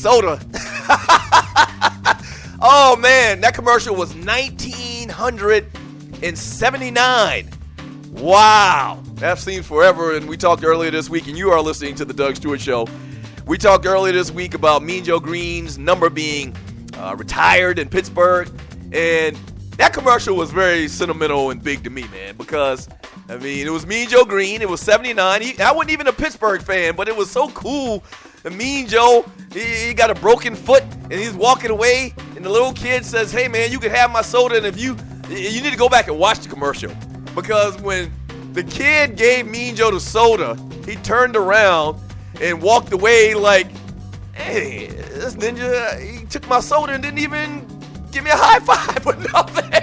soda. Oh, man, that commercial was 1979. Wow. That seems forever, and we talked earlier this week, and you are listening to The Doug Stewart Show. We talked earlier this week about Mean Joe Green's number being retired in Pittsburgh, and that commercial was very sentimental and big to me, man, because, I mean, it was Mean Joe Green. It was 79. I wasn't even a Pittsburgh fan, but it was so cool. And Mean Joe, he got a broken foot, and he's walking away, and the little kid says, hey, man, you can have my soda, and if you need to go back and watch the commercial. Because when the kid gave Mean Joe the soda, he turned around and walked away like, hey, this ninja, he took my soda and didn't even give me a high five or nothing.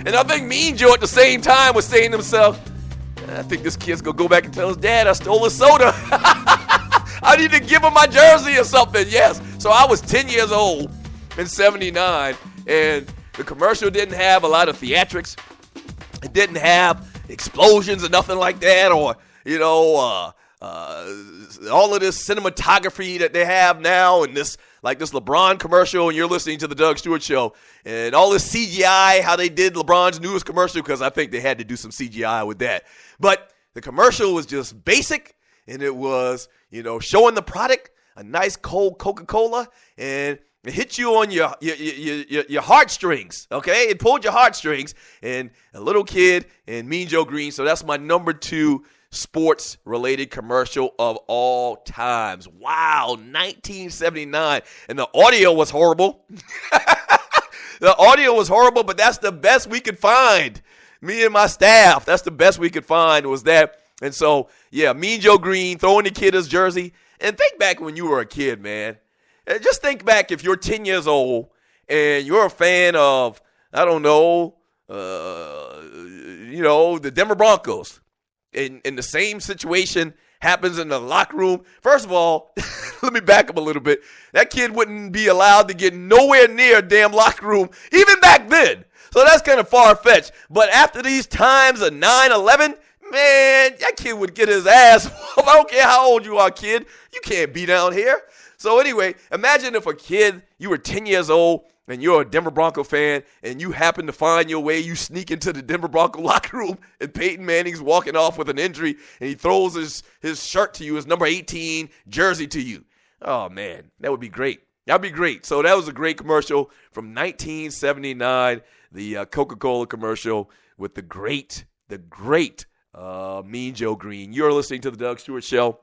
And I think Mean Joe at the same time was saying to himself, I think this kid's going to go back and tell his dad I stole his soda. I need to give him my jersey or something. Yes. So I was 10 years old in 79, and the commercial didn't have a lot of theatrics. It didn't have explosions or nothing like that, or, you know, all of this cinematography that they have now, and this LeBron commercial, and you're listening to the Doug Stewart Show, and all this CGI, how they did LeBron's newest commercial, because I think they had to do some CGI with that. But the commercial was just basic, and it was, you know, showing the product, a nice cold Coca-Cola, and it hit you on your heartstrings, okay? It pulled your heartstrings, and a little kid and Mean Joe Green. So that's my number 2 sports-related commercial of all times. Wow, 1979. And the audio was horrible. The audio was horrible, but that's the best we could find. Me and my staff, that's the best we could find was that. And so, yeah, Mean Joe Green throwing the kid his jersey. And think back when you were a kid, man. And just think back if you're 10 years old and you're a fan of, I don't know, the Denver Broncos. And the same situation happens in the locker room. First of all, let me back up a little bit. That kid wouldn't be allowed to get nowhere near a damn locker room, even back then. So that's kind of far-fetched. But after these times of 9/11, man, that kid would get his ass. I don't care how old you are, kid. You can't be down here. So anyway, imagine if a kid, you were 10 years old, and you're a Denver Bronco fan, and you happen to find your way, you sneak into the Denver Bronco locker room, and Peyton Manning's walking off with an injury, and he throws his shirt to you, his number 18 jersey to you. Oh, man, that would be great. That would be great. So that was a great commercial from 1979, the Coca-Cola commercial with the great Mean Joe Green. You're listening to the Doug Stewart Show.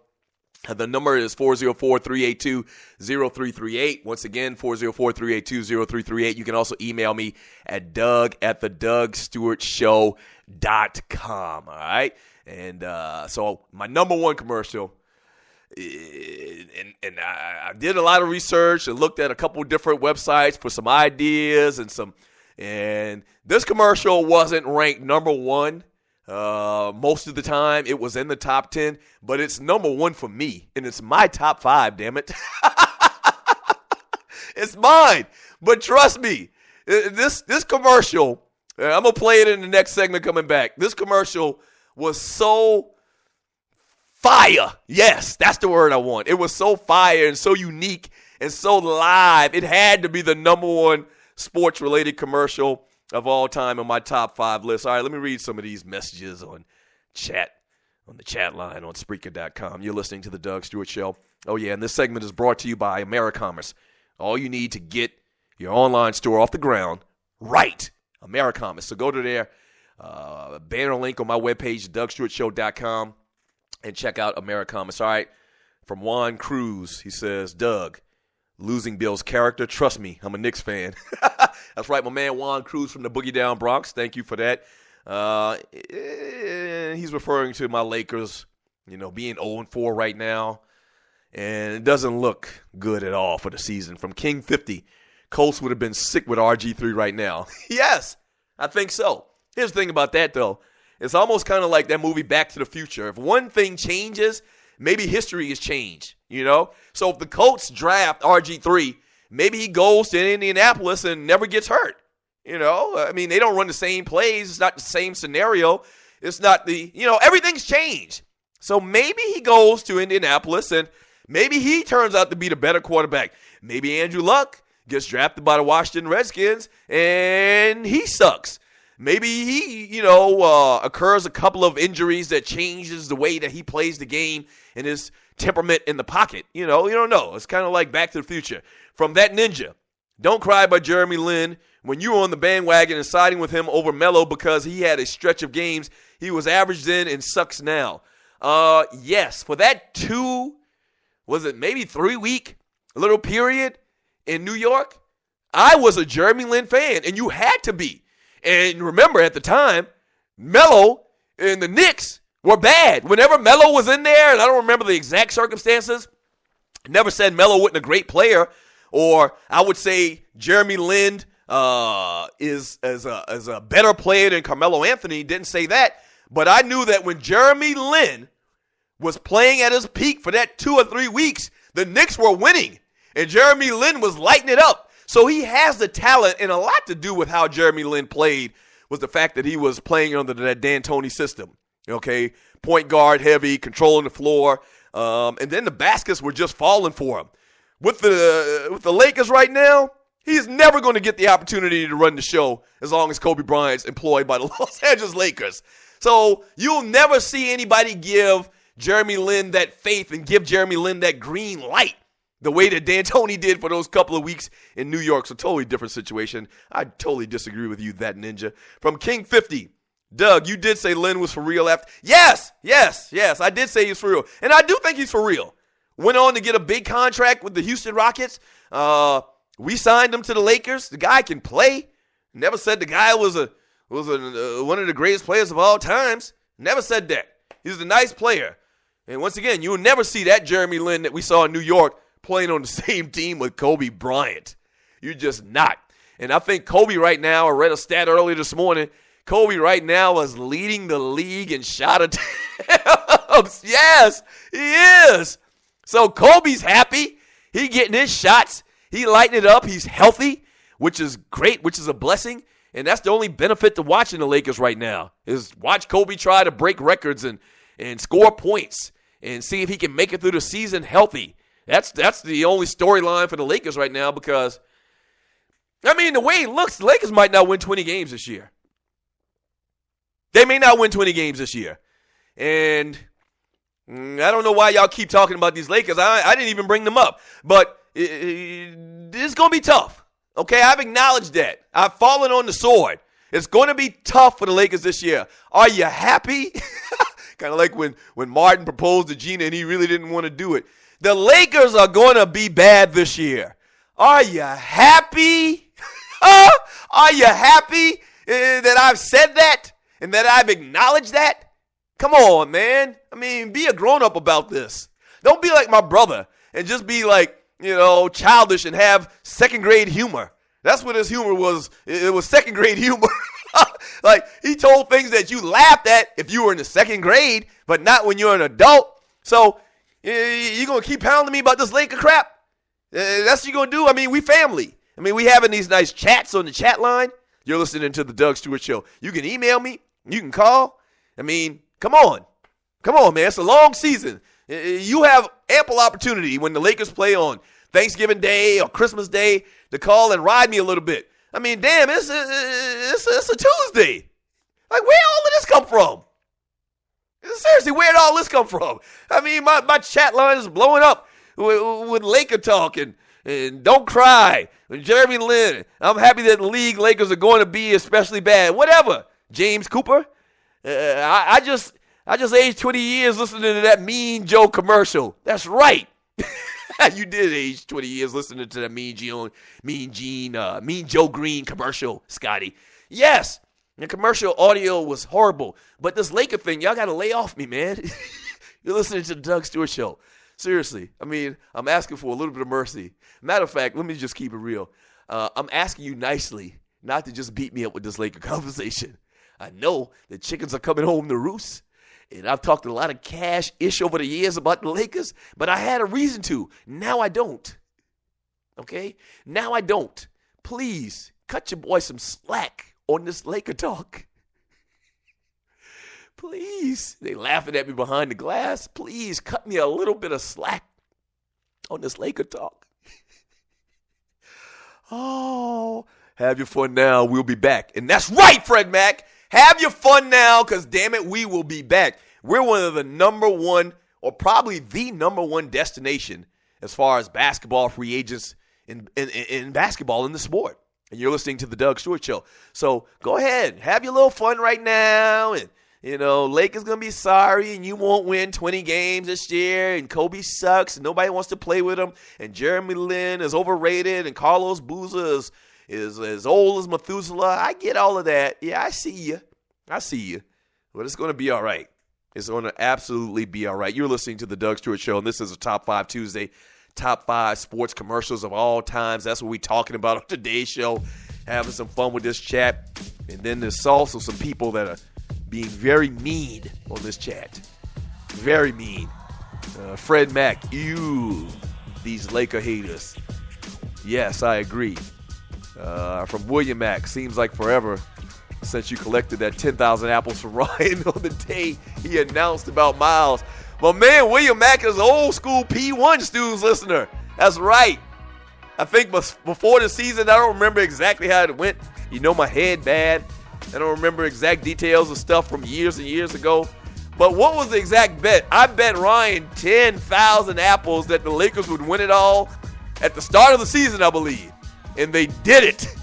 The number is 404-382-0338. Once again, 404-382-0338. You can also email me at doug@thedougstewartshow.com. All right? And so my number 1 commercial, and I did a lot of research and looked at a couple different websites for some ideas and this commercial wasn't ranked number 1. Most of the time it was in the top 10, but it's number 1 for me, and it's my top 5, damn it. It's mine. But trust me, this commercial, I'm going to play it in the next segment coming back. This commercial was so fire. Yes, that's the word I want. It was so fire and so unique and so live. It had to be the number 1 sports-related commercial of all time on my top 5 list. All right, let me read some of these messages on the chat line on Spreaker.com. You're listening to the Doug Stewart Show. Oh, yeah, and this segment is brought to you by AmeriCommerce. All you need to get your online store off the ground, right, AmeriCommerce. So go to their banner link on my webpage, DougStewartShow.com, and check out AmeriCommerce. All right, from Juan Cruz, he says, Doug, losing Bill's character. Trust me, I'm a Knicks fan. That's right, my man Juan Cruz from the Boogie Down Bronx. Thank you for that. He's referring to my Lakers, being 0-4 right now. And it doesn't look good at all for the season. From King 50, Colts would have been sick with RG3 right now. Yes, I think so. Here's the thing about that, though. It's almost kind of like that movie Back to the Future. If one thing changes, maybe history has changed, So if the Colts draft RG3, maybe he goes to Indianapolis and never gets hurt. They don't run the same plays. It's not the same scenario. It's not everything's changed. So maybe he goes to Indianapolis and Maybe he turns out to be the better quarterback. Maybe Andrew Luck gets drafted by the Washington Redskins and he sucks. Maybe he, occurs a couple of injuries that changes the way that he plays the game and his temperament in the pocket. You don't know. It's kind of like Back to the Future. From that ninja, Don't Cry by Jeremy Lin. When you were on the bandwagon and siding with him over Melo because he had a stretch of games he was averaged in and sucks now. Yes, for that maybe 3-week little period in New York, I was a Jeremy Lin fan, and you had to be. And remember, at the time, Melo and the Knicks were bad. Whenever Melo was in there, and I don't remember the exact circumstances, never said Melo wasn't a great player, or I would say Jeremy Lin is a better player than Carmelo Anthony. Didn't say that, but I knew that when Jeremy Lin was playing at his peak for that 2 or 3 weeks, the Knicks were winning, and Jeremy Lin was lighting it up. So he has the talent, and a lot to do with how Jeremy Lin played was the fact that he was playing under that D'Antoni system. Okay, point guard heavy, controlling the floor, and then the baskets were just falling for him. With the Lakers right now, he's never going to get the opportunity to run the show as long as Kobe Bryant's employed by the Los Angeles Lakers. So you'll never see anybody give Jeremy Lin that faith and give Jeremy Lin that green light the way that D'Antoni did for those couple of weeks in New York. So totally different situation. I totally disagree with you, that ninja. From King 50, Doug, you did say Lin was for real after. Yes, I did say he's for real. And I do think he's for real. Went on to get a big contract with the Houston Rockets. We signed him to the Lakers. The guy can play. Never said the guy was one of the greatest players of all times. Never said that. He's a nice player. And once again, you'll never see that Jeremy Lin that we saw in New York playing on the same team with Kobe Bryant. You're just not. And I think Kobe right now, I read a stat earlier this morning, Kobe right now is leading the league in shot attempts. Yes, he is. So Kobe's happy. He getting his shots. He lighting it up. He's healthy, which is great, which is a blessing. And that's the only benefit to watching the Lakers right now is watch Kobe try to break records and score points and see if he can make it through the season healthy. That's the only storyline for the Lakers right now because, the way it looks, the Lakers might not win 20 games this year. They may not win 20 games this year. And I don't know why y'all keep talking about these Lakers. I didn't even bring them up. But it's going to be tough. Okay, I've acknowledged that. I've fallen on the sword. It's going to be tough for the Lakers this year. Are you happy? Kind of like when Martin proposed to Gina and he really didn't want to do it. The Lakers are going to be bad this year. Are you happy? Are you happy that I've said that and that I've acknowledged that? Come on, man. Be a grown-up about this. Don't be like my brother and just be like, childish and have second-grade humor. That's what his humor was. It was second-grade humor. Like, he told things that you laughed at if you were in the second grade, but not when you're an adult. So, you're going to keep pounding me about this Laker crap? That's what you're going to do? We family. We having these nice chats on the chat line. You're listening to the Doug Stewart Show. You can email me. You can call. Come on. Come on, man. It's a long season. You have ample opportunity when the Lakers play on Thanksgiving Day or Christmas Day to call and ride me a little bit. Damn, it's a Tuesday. Like, where all of this come from? Seriously, where did all this come from? My chat line is blowing up with Laker talk and Don't Cry, and Jeremy Lin. I'm happy that the league Lakers are going to be especially bad. Whatever. James Cooper. I just aged 20 years listening to that Mean Joe commercial. That's right. You did age 20 years listening to that Mean Joe Green commercial, Scotty. Yes. The commercial audio was horrible. But this Laker thing, y'all got to lay off me, man. You're listening to the Doug Stewart Show. Seriously. I'm asking for a little bit of mercy. Matter of fact, let me just keep it real. I'm asking you nicely not to just beat me up with this Laker conversation. I know the chickens are coming home to roost. And I've talked a lot of cash-ish over the years about the Lakers, but I had a reason to. Now I don't. Okay? Now I don't. Please, cut your boy some slack on this Laker talk. Please. They laughing at me behind the glass. Please, cut me a little bit of slack. on this Laker talk. Oh, have your fun now. We'll be back. And that's right, Fred Mack. Have your fun now, because damn it, we will be back. We're one of the number one, or probably the number one destination as far as basketball free agents in basketball in the sport. And you're listening to the Doug Stewart Show. So go ahead, have your little fun right now. And, Lakers going to be sorry, and you won't win 20 games this year. And Kobe sucks, and nobody wants to play with him. And Jeremy Lin is overrated, and Carlos Boozer is as old as Methuselah. I get all of that. Yeah, I see you. But it's going to be all right. It's going to absolutely be all right. You're listening to the Doug Stewart Show, and this is a Top 5 Tuesday. Top 5 sports commercials of all times. That's what we're talking about on today's show. Having some fun with this chat. And then there's also some people that are being very mean on this chat. Very mean. Fred Mack, these Laker haters. Yes, I agree. From William Mack, seems like forever since you collected that 10,000 apples from Ryan on the day he announced about Miles. My man, William Mack is an old school P1 Stews listener. That's right. I think before the season, I don't remember exactly how it went. My head bad. I don't remember exact details of stuff from years and years ago. But what was the exact bet? I bet Ryan 10,000 apples that the Lakers would win it all at the start of the season, I believe. And they did it.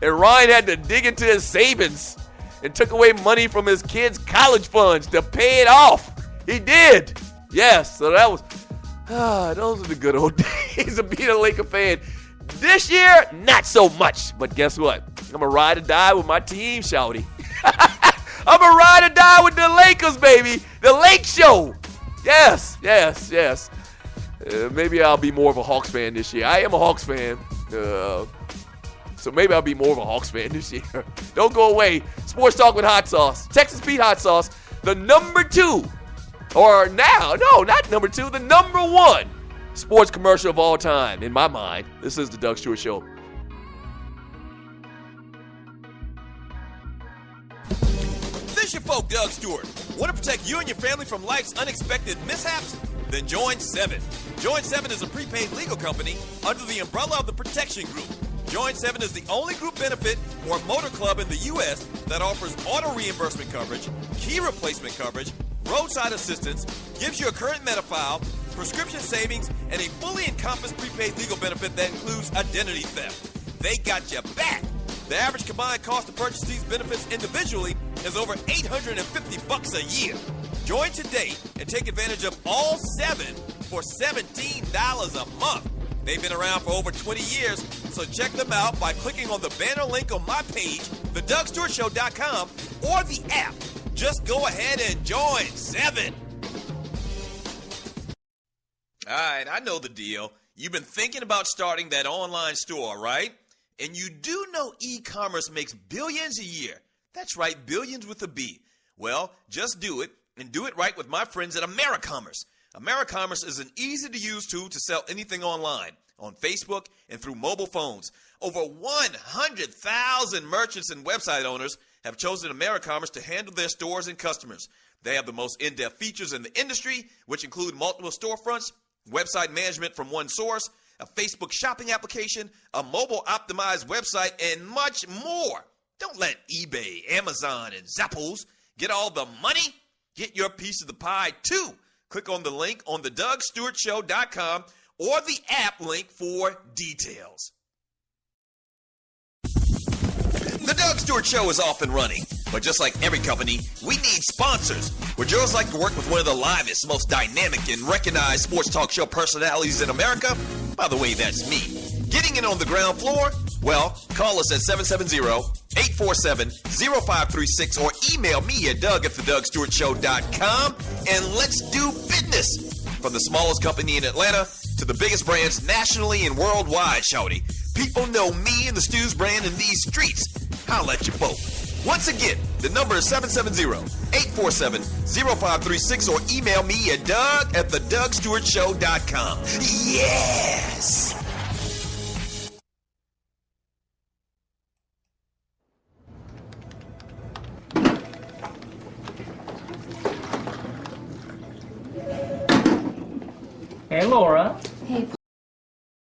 And Ryan had to dig into his savings and took away money from his kids' college funds to pay it off. He did. Yes, so that was, those are the good old days of being a Laker fan. This year, not so much. But guess what? I'm a ride or die with my team, shawty. I'm a ride or die with the Lakers, baby. The Lake Show. Yes. Maybe I'll be more of a Hawks fan this year. I am a Hawks fan. So maybe I'll be more of a Hawks fan this year. Don't go away. Sports Talk with Hot Sauce. Texas Pete Hot Sauce. The number 2. Or now, no, not number 2. The number 1 sports commercial of all time, in my mind. This is the Doug Stewart Show. This your folk, Doug Stewart. Want to protect you and your family from life's unexpected mishaps? Then join 7. Join 7 is a prepaid legal company under the umbrella of the Protection Group. Join 7 is the only group benefit or motor club in the U.S. that offers auto reimbursement coverage, key replacement coverage, roadside assistance, gives you a current Medi-file, prescription savings, and a fully encompassed prepaid legal benefit that includes identity theft. They got your back. The average combined cost to purchase these benefits individually is over $850 a year. Join today and take advantage of all 7 for $17 a month. They've been around for over 20 years, so check them out by clicking on the banner link on my page, thedugstewartshow.com, or the app. Just go ahead and join 7. All right, I know the deal. You've been thinking about starting that online store, right? And you do know e-commerce makes billions a year. That's right, billions with a B. Well, just do it, and do it right with my friends at AmeriCommerce. AmeriCommerce is an easy-to-use tool to sell anything online, on Facebook, and through mobile phones. Over 100,000 merchants and website owners have chosen AmeriCommerce to handle their stores and customers. They have the most in-depth features in the industry, which include multiple storefronts, website management from one source, a Facebook shopping application, a mobile-optimized website, and much more. Don't let eBay, Amazon, and Zappos get all the money. Get your piece of the pie, too. Click on the link on thedugstewartshow.com or the app link for details. The Doug Stewart Show is off and running, but just like every company, we need sponsors. Would yours like to work with one of the livest, most dynamic, and recognized sports talk show personalities in America? By the way, that's me. Getting in on the ground floor? Well, call us at 770-847-0536 or email me at doug@thedugstewartshow.com and let's do business. From the smallest company in Atlanta to the biggest brands nationally and worldwide, shawty. People know me and the Stews brand in these streets. Holla at you both. Once again, the number is 770-847-0536 or email me at doug@thedugstewartshow.com. Yeah!